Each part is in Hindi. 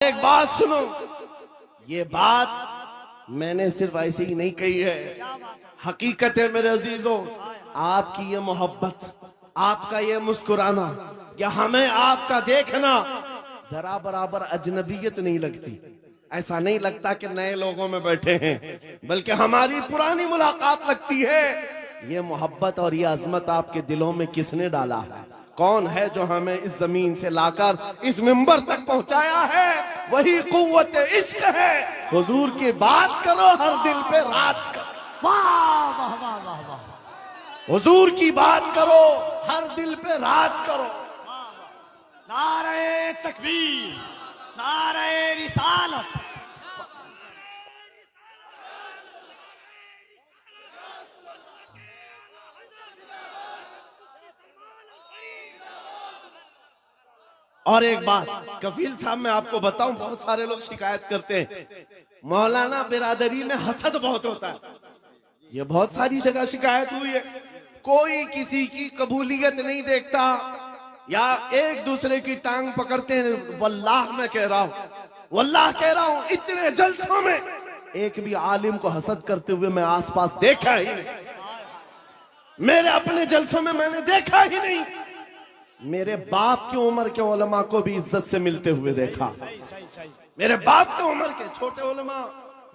एक बात सुनो, ये बात मैंने सिर्फ ऐसे ही नहीं कही है, हकीकत है मेरे अजीजों। आपकी ये मोहब्बत, आपका ये मुस्कुराना या हमें आपका देखना जरा बराबर अजनबियत नहीं लगती। ऐसा नहीं लगता कि नए लोगों में बैठे हैं, बल्कि हमारी पुरानी मुलाकात लगती है। ये मोहब्बत और ये अजमत आपके दिलों में किसने डाला है? कौन है जो हमें इस जमीन से लाकर इस मिंबर तक पहुंचाया है? वही कुव्वत इश्क है। हुजूर की बात करो, हर दिल पे राज करो। वाह वाह वाह वाह वाह। हुजूर की बात करो, हर दिल पे राज करो। नारे तकबीर, नारे रिसालत। और एक बात कफील साहब, मैं आपको बताऊं, बहुत सारे लोग शिकायत करते हैं मौलाना बिरादरी में हसद बहुत होता है। ये बहुत सारी जगह शिकायत हुई है, कोई किसी की कबूलियत नहीं देखता या एक दूसरे की टांग पकड़ते हैं। वल्लाह मैं कह रहा हूं, वल्लाह कह रहा हूं, इतने जलसों में एक भी आलिम को हसद करते हुए मैं आसपास देखा ही नहीं। मेरे अपने जलसों में मैंने देखा ही नहीं। मेरे बाप की उम्र के उलमा को भी इज्जत से मिलते हुए देखा। मेरे बाप की उम्र के छोटे उलमा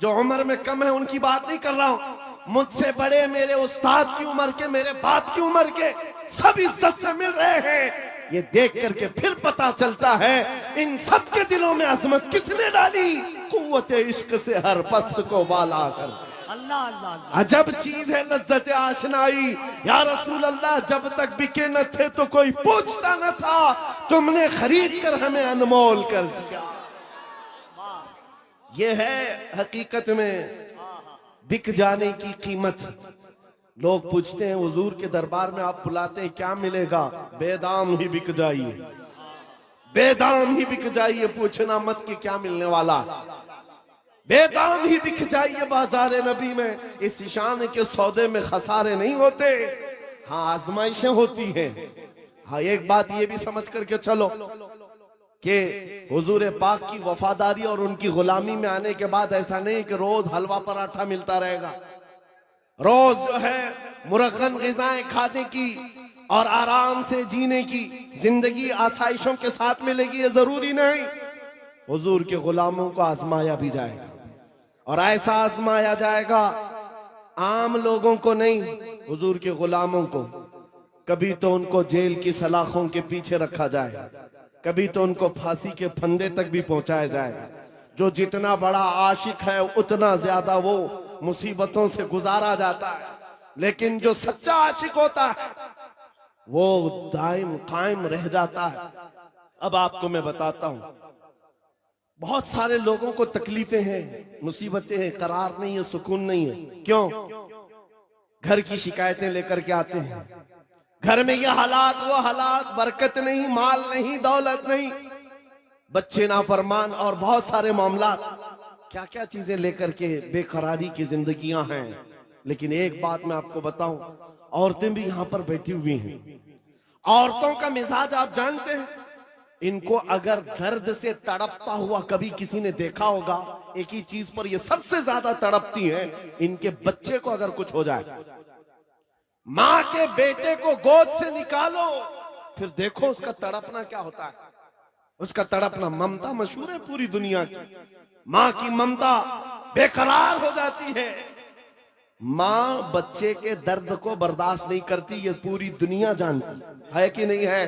जो उम्र में कम है उनकी बात नहीं कर रहा हूं, मुझसे बड़े मेरे उस्ताद की उम्र के, मेरे बाप की उम्र के, सब इज्जत से मिल रहे हैं। ये देख करके फिर पता चलता है इन सब के दिलों में अजमत किसने डाली? कुव्वत इश्क से हर पस्त को वाला कर। अल्लाह अल्लाह अल्लाह। अजब चीज है लज्जत आशनाई। या रसूल अल्लाह, जब तक बिके न थे तो कोई पूछता न था, तुमने खरीद कर हमें अनमोल कर दिया। ये है हकीकत में बिक जाने की कीमत। लोग पूछते हैं हुजूर के दरबार में आप बुलाते हैं, क्या मिलेगा? बेदाम ही बिक जाइए, बेदाम ही बिक जाइए, पूछना मत कि क्या मिलने वाला। बेदाम ही बिक जाइए बाजार नबी में। इस शान के सौदे में खसारे नहीं होते, हाँ आजमाइशें होती हैं। हाँ एक बात ये भी समझ करके चलो कि हुजूर पाक की वफादारी और उनकी गुलामी में आने के बाद ऐसा नहीं कि रोज हलवा पराठा मिलता रहेगा, रोज जो है मुरगन ग़िज़ाएं खाने की और आराम से जीने की जिंदगी आसाइशों के साथ मिलेगी, ये जरूरी नहीं। हुजूर के गुलामों को आजमाया भी जाएगा और ऐसा आजमाया जाएगा, आम लोगों को नहीं, हुजूर के गुलामों को। कभी तो उनको जेल की सलाखों के पीछे रखा जाए, कभी तो उनको फांसी के फंदे तक भी पहुंचाया जाए। जो जितना बड़ा आशिक है उतना ज्यादा वो मुसीबतों से गुजारा जाता है, लेकिन जो सच्चा आशिक होता है वो दायम कायम रह जाता है। अब आपको मैं बताता हूं, बहुत सारे लोगों को तकलीफें हैं, मुसीबतें हैं, करार नहीं है, सुकून नहीं है। क्यों? घर की शिकायतें लेकर के आते हैं, घर में ये हालात वो हालात, बरकत नहीं, माल नहीं, दौलत नहीं, बच्चे नाफरमान और बहुत सारे मामला, क्या क्या चीजें लेकर के बेकरारी की जिंदगियां हैं। लेकिन एक बात मैं आपको बताऊं, औरतें भी यहां पर बैठी हुई हैं। औरतों का मिजाज आप जानते हैं, इनको अगर दर्द से तड़पता हुआ कभी किसी ने देखा होगा, एक ही चीज पर ये सबसे ज्यादा तड़पती हैं, इनके बच्चे को अगर कुछ हो जाए। माँ के बेटे को गोद से निकालो, फिर देखो उसका तड़पना क्या होता है। उसका तड़पना, ममता मशहूर है पूरी दुनिया की, माँ की ममता बेकरार हो जाती है। माँ बच्चे के दर्द को बर्दाश्त नहीं करती, ये पूरी दुनिया जानती है कि नहीं है?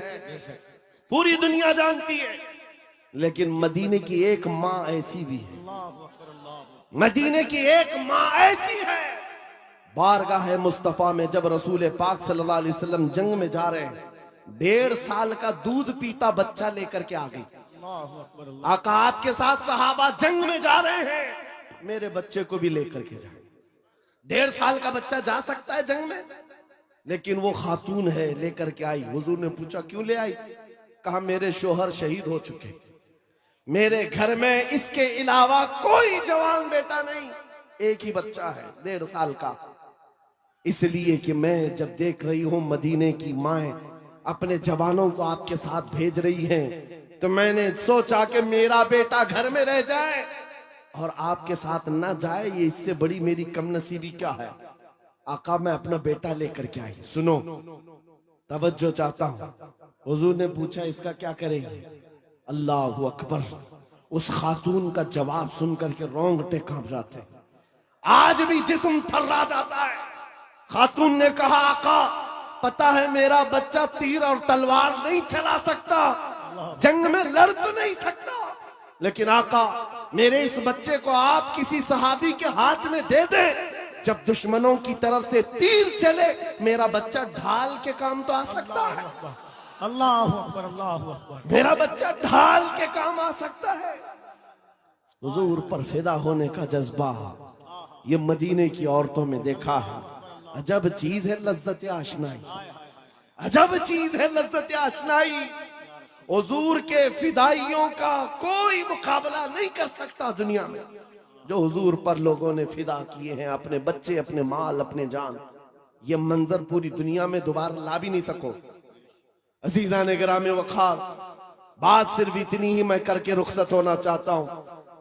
पूरी दुनिया जानती है। लेकिन मदीने की एक माँ ऐसी भी है, मदीने की एक माँ ऐसी है। बारगाह मुस्तफा में जब रसूल पाक सल्लल्लाहु अलैहि वसल्लम जंग में जा रहे हैं, 1.5 साल का दूध पीता बच्चा लेकर के आ गई। आका आपके साथ सहाबा जंग में जा रहे हैं, मेरे बच्चे को भी लेकर के जाए। 1.5 साल का बच्चा जा सकता है जंग में? लेकिन वो खातून है, लेकर के आई। हुजूर ने पूछा क्यों ले आई? कहा मेरे शोहर शहीद हो चुके, मेरे घर में इसके अलावा कोई जवान बेटा नहीं, एक ही बच्चा है 1.5 साल का। इसलिए कि मैं जब देख रही हूं मदीने की माएं अपने जवानों को आपके साथ भेज रही हैं, तो मैंने सोचा कि मेरा बेटा घर में रह जाए और आपके साथ ना जाए, ये इससे बड़ी मेरी कमनसीबी क्या है। आका मैं अपना बेटा लेकर के आई। सुनो, तवज्जो चाहता हूं। हुजूर ने पूछा इसका क्या करेंगे? अल्लाह अकबर। उस खातून का जवाब सुनकर के रोंगटे कांप जाते, आज भी जिस्म थर्रा जाता है। खातून ने कहा आका पता है मेरा बच्चा तीर और तलवार नहीं चला सकता, जंग में लड़ तो नहीं सकता, लेकिन आका मेरे इस बच्चे को आप किसी सहाबी के हाथ में दे दें, जब दुश्मनों की तरफ से तीर चले मेरा बच्चा ढाल के काम तो आ सकता है। अल्लाह अकबर, अल्लाह अकबर। मेरा बच्चा ढाल के काम आ सकता है। हुजूर पर फिदा होने का जज्बा ये मदीने की औरतों में देखा है। अजब चीज है लज्जत आशनाई, अजब चीज है लज्जत आशनाई। हुजूर के फिदाइयों का कोई मुकाबला नहीं कर सकता दुनिया में। जो हुजूर पर लोगों ने फिदा किए हैं, अपने बच्चे, अपने माल, अपने जान, ये मंजर पूरी दुनिया में दोबारा ला भी नहीं सको। अजीजा ने गिरामे वखार, बात सिर्फ इतनी ही मैं करके रुखसत होना चाहता हूं।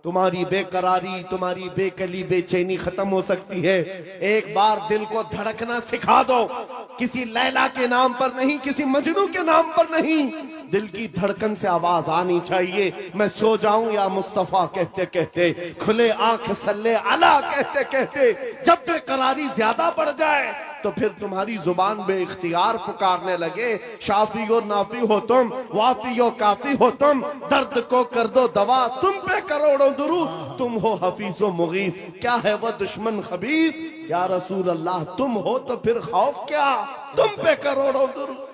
तुम्हारी बेकरारी, तुम्हारी बेकली, बेचैनी खत्म हो सकती है। एक बार दिल को धड़कना सिखा दो, किसी लैला के नाम पर नहीं, किसी मजनू के नाम पर नहीं, दिल की धड़कन से आवाज आनी चाहिए। मैं सो जाऊं या मुस्तफा कहते कहते, खुले आंख सल्ले अला कहते कहते, जब बेकरारी ज्यादा बढ़ जाए तो फिर तुम्हारी जुबान बेइख्तियार पुकारने लगे, शाफी और नाफी हो तुम, वाफी और काफी हो तुम, दर्द को कर दो दवा, तुम पे करोड़ों दुरूद, तुम हो हफीज व मुगीस, क्या है वह दुश्मन खबीस, या रसूल अल्लाह तुम हो तो फिर खौफ क्या, तुम पे करोड़ों दुरूद।